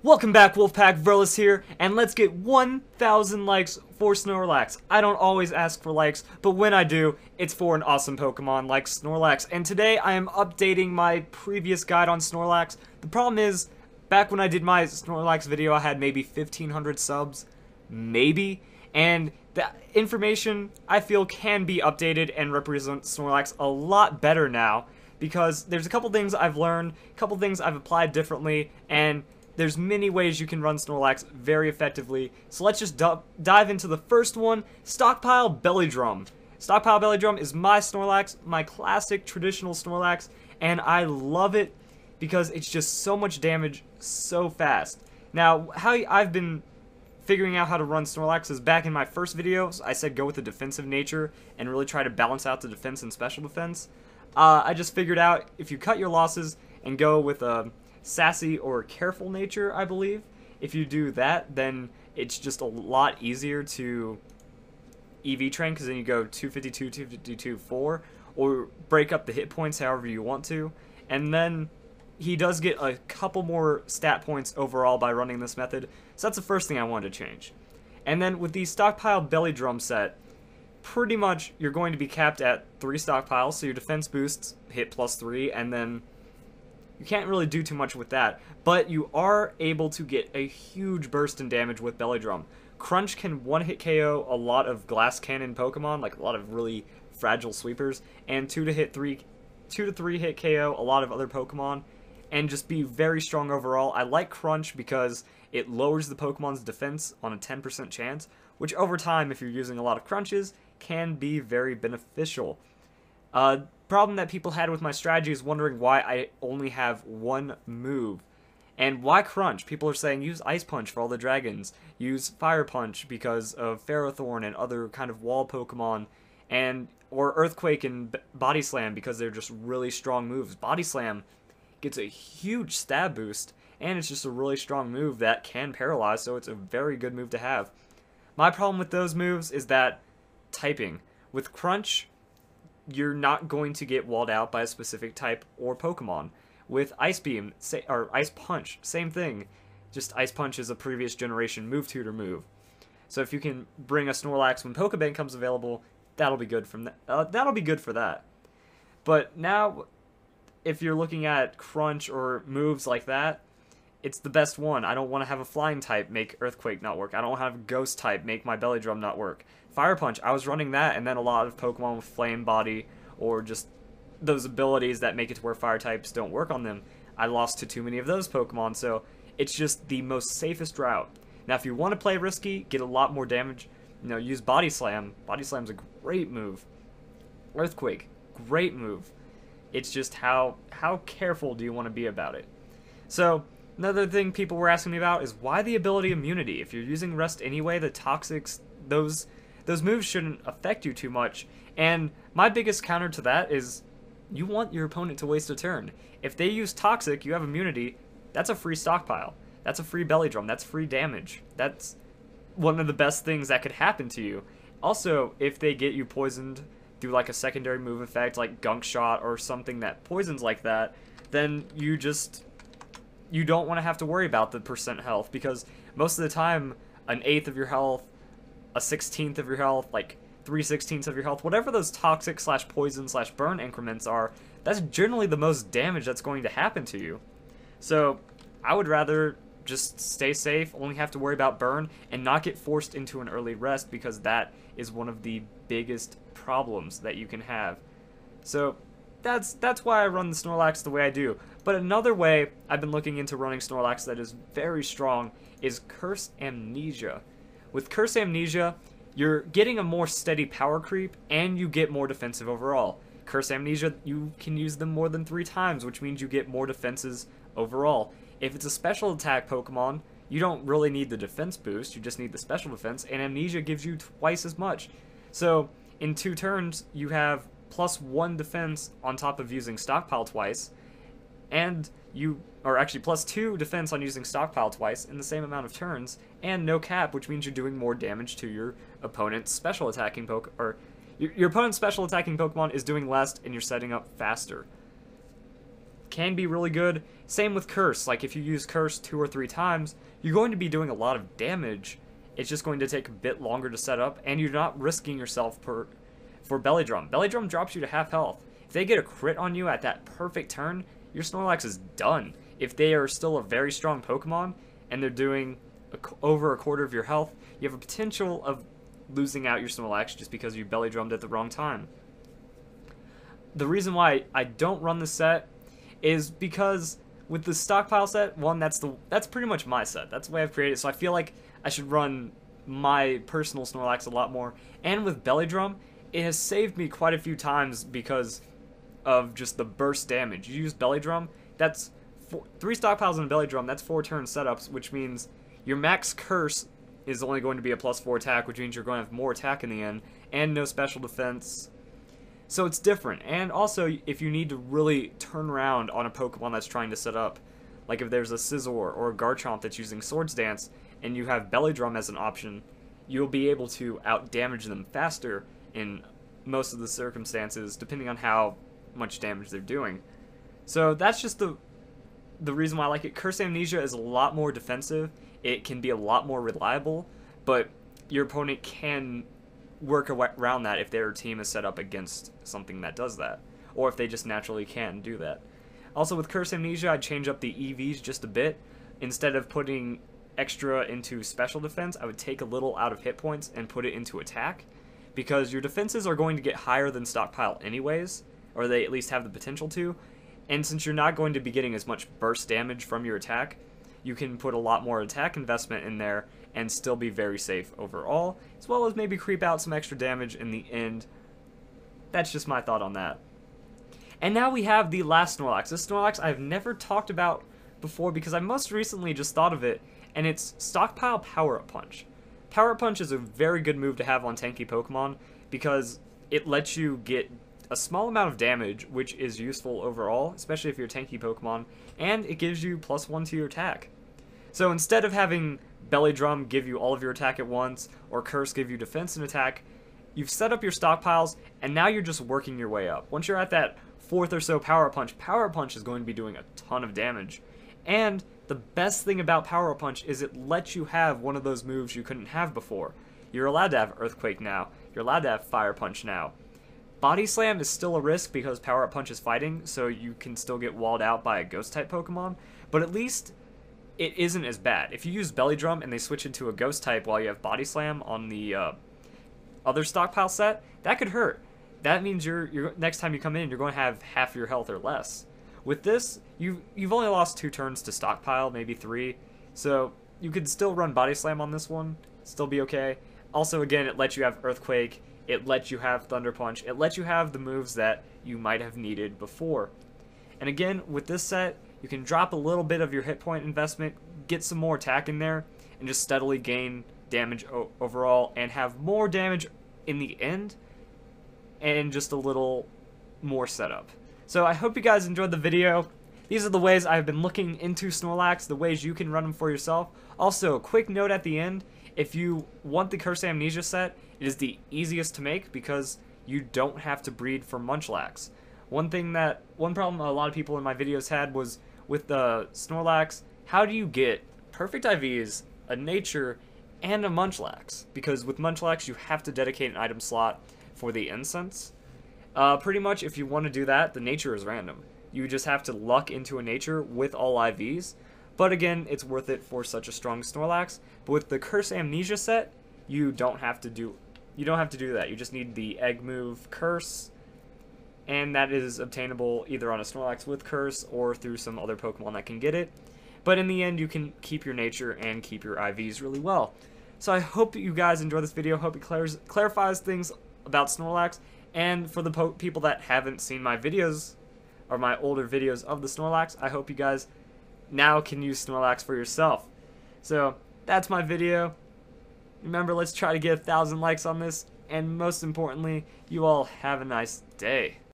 Welcome back, Wolfpack. Verlis here, and let's get 1,000 likes for Snorlax. I don't always ask for likes, but when I do, it's for an awesome Pokemon like Snorlax. And today I am updating my previous guide on Snorlax. The problem is, back when I did my Snorlax video, I had maybe 1,500 subs, maybe, and the information I feel can be updated and represent Snorlax a lot better now, because there's a couple things I've learned, a couple things I've applied differently, and there's many ways you can run Snorlax very effectively. So let's just dive into the first one, Stockpile Belly Drum. Stockpile Belly Drum is my Snorlax, my classic traditional Snorlax, and I love it because it's just so much damage so fast. Now, how I've been figuring out how to run Snorlax is back in my first videos, I said go with the defensive nature and really try to balance out the defense and special defense. I just figured out if you cut your losses and go with a sassy or careful nature, I believe. If you do that, then it's just a lot easier to EV train, because then you go 252, 252, 4, or break up the hit points however you want to. And then he does get a couple more stat points overall by running this method, so that's the first thing I wanted to change. And then with the Stockpile Belly Drum set, pretty much you're going to be capped at 3 stockpiles, so your defense boosts hit +3, and then you can't really do too much with that, but you are able to get a huge burst in damage with Belly Drum. Crunch can one-hit KO a lot of Glass Cannon Pokemon, like a lot of really fragile sweepers, and 2 to 3 hit KO a lot of other Pokemon, and just be very strong overall. I like Crunch because it lowers the Pokemon's defense on a 10% chance, which over time, if you're using a lot of Crunches, can be very beneficial. Problem that people had with my strategy is wondering why I only have one move. And why Crunch? People are saying use Ice Punch for all the dragons, use Fire Punch because of Ferrothorn and other kind of wall Pokemon, or Earthquake and Body Slam because they're just really strong moves. Body Slam gets a huge stab boost, and it's just a really strong move that can paralyze, so it's a very good move to have. My problem with those moves is that typing. With Crunch, you're not going to get walled out by a specific type or Pokemon. With Ice Beam, or Ice Punch, same thing. Just Ice Punch is a previous generation move tutor move. So if you can bring a Snorlax when Pokeball comes available, that'll be good from that'll be good for that. But now, if you're looking at Crunch or moves like that, it's the best one. I don't want to have a Flying type make Earthquake not work. I don't want to have a Ghost type make my Belly Drum not work. Fire Punch, I was running that, and then a lot of Pokemon with Flame Body, or just those abilities that make it to where Fire types don't work on them, I lost to too many of those Pokemon, so it's just the most safest route. Now, if you want to play risky, get a lot more damage, use Body Slam. Body Slam's a great move. Earthquake, great move. It's just how careful do you want to be about it? So, another thing people were asking me about is why the ability immunity? If you're using Rest anyway, the Toxics, those moves shouldn't affect you too much. And my biggest counter to that is you want your opponent to waste a turn. If they use Toxic, you have immunity, that's a free stockpile. That's a free Belly Drum. That's free damage. That's one of the best things that could happen to you. Also, if they get you poisoned through like a secondary move effect like Gunk Shot or something that poisons like that, then you don't want to have to worry about the percent health, because most of the time an 1/8 of your health, a 1/16 of your health, like 3/16 of your health, whatever those toxic / poison / burn increments are, that's generally the most damage that's going to happen to you. So I would rather just stay safe, only have to worry about burn, and not get forced into an early rest, because that is one of the biggest problems that you can have. So that's why I run the Snorlax the way I do. But another way I've been looking into running Snorlax that is very strong is Curse Amnesia. With Curse Amnesia, you're getting a more steady power creep, and you get more defensive overall. Curse Amnesia, you can use them more than 3 times, which means you get more defenses overall. If it's a special attack Pokemon, you don't really need the defense boost, you just need the special defense, and Amnesia gives you twice as much. So, in 2 turns, you have +1 defense on top of using Stockpile twice, and actually +2 defense on using Stockpile twice in the same amount of turns, and no cap, which means you're doing more damage to your opponent's special attacking your opponent's special attacking Pokemon is doing less, and you're setting up faster. can be really good. Same with Curse. Like, if you use Curse 2 or 3 times, you're going to be doing a lot of damage. It's just going to take a bit longer to set up, and you're not risking yourself for Belly Drum. Belly Drum drops you to half health. If they get a crit on you at that perfect turn, your Snorlax is done. If they are still a very strong Pokemon, and they're doing over a quarter of your health, you have a potential of losing out your Snorlax just because you Belly Drummed at the wrong time. The reason why I don't run this set is because with the stockpile set, one, that's pretty much my set. That's the way I've created it, so I feel like I should run my personal Snorlax a lot more. And with Belly Drum, it has saved me quite a few times because of just the burst damage. You use Belly Drum, that's 3 stockpiles and a Belly Drum, that's 4 turn setups, which means your max Curse is only going to be a +4 attack, which means you're going to have more attack in the end, and no special defense. So it's different. And also, if you need to really turn around on a Pokemon that's trying to set up, like if there's a Scizor or a Garchomp that's using Swords Dance, and you have Belly Drum as an option, you'll be able to out-damage them faster in most of the circumstances, depending on how much damage they're doing. So that's just the reason why I like it. Curse Amnesia is a lot more defensive. It can be a lot more reliable, but your opponent can work around that if their team is set up against something that does that, or if they just naturally can do that. Also, with Curse Amnesia, I'd change up the EVs just a bit. Instead of putting extra into special defense, I would take a little out of hit points and put it into attack, because your defenses are going to get higher than stockpile anyways, or they at least have the potential to, and since you're not going to be getting as much burst damage from your attack, you can put a lot more attack investment in there and still be very safe overall, as well as maybe creep out some extra damage in the end. That's just my thought on that. And now we have the last Snorlax. This Snorlax I've never talked about before because I most recently just thought of it, and it's Stockpile Power-Up Punch. Power-Up Punch is a very good move to have on tanky Pokemon because it lets you get a small amount of damage, which is useful overall, especially if you're a tanky Pokemon, and it gives you +1 to your attack. So instead of having Belly Drum give you all of your attack at once, or Curse give you defense and attack, you've set up your stockpiles, and now you're just working your way up. Once you're at that 4th or so Power Punch is going to be doing a ton of damage. And the best thing about Power Punch is it lets you have one of those moves you couldn't have before. You're allowed to have Earthquake now. You're allowed to have Fire Punch now. Body Slam is still a risk because Power Up Punch is fighting, so you can still get walled out by a Ghost-type Pokemon, but at least it isn't as bad. If you use Belly Drum and they switch into a Ghost-type while you have Body Slam on the other stockpile set, that could hurt. That means you're next time you come in, you're going to have half your health or less. With this, you've only lost 2 turns to stockpile, maybe 3, so you could still run Body Slam on this one, still be okay. Also, again, it lets you have Earthquake, it lets you have Thunder Punch, it lets you have the moves that you might have needed before. And again, with this set, you can drop a little bit of your hit point investment, get some more attack in there, and just steadily gain damage overall, and have more damage in the end, and just a little more setup. So I hope you guys enjoyed the video. These are the ways I've been looking into Snorlax, the ways you can run them for yourself. Also, a quick note at the end, if you want the Curse Amnesia set, it is the easiest to make because you don't have to breed for Munchlax. One problem a lot of people in my videos had was with the Snorlax, how do you get perfect IVs, a nature, and a Munchlax? Because with Munchlax, you have to dedicate an item slot for the incense. Pretty much, if you want to do that, the nature is random. You just have to luck into a nature with all IVs. But again, it's worth it for such a strong Snorlax. But with the Curse Amnesia set, you don't have to do that. You just need the Egg move Curse, and that is obtainable either on a Snorlax with Curse or through some other Pokemon that can get it. But in the end, you can keep your nature and keep your IVs really well. So I hope you guys enjoy this video. Hope it clarifies things about Snorlax. And for the people that haven't seen my videos, or my older videos of the Snorlax, I hope you guys now can use Snorlax for yourself. So, that's my video. Remember, let's try to get 1,000 likes on this, and most importantly, you all have a nice day.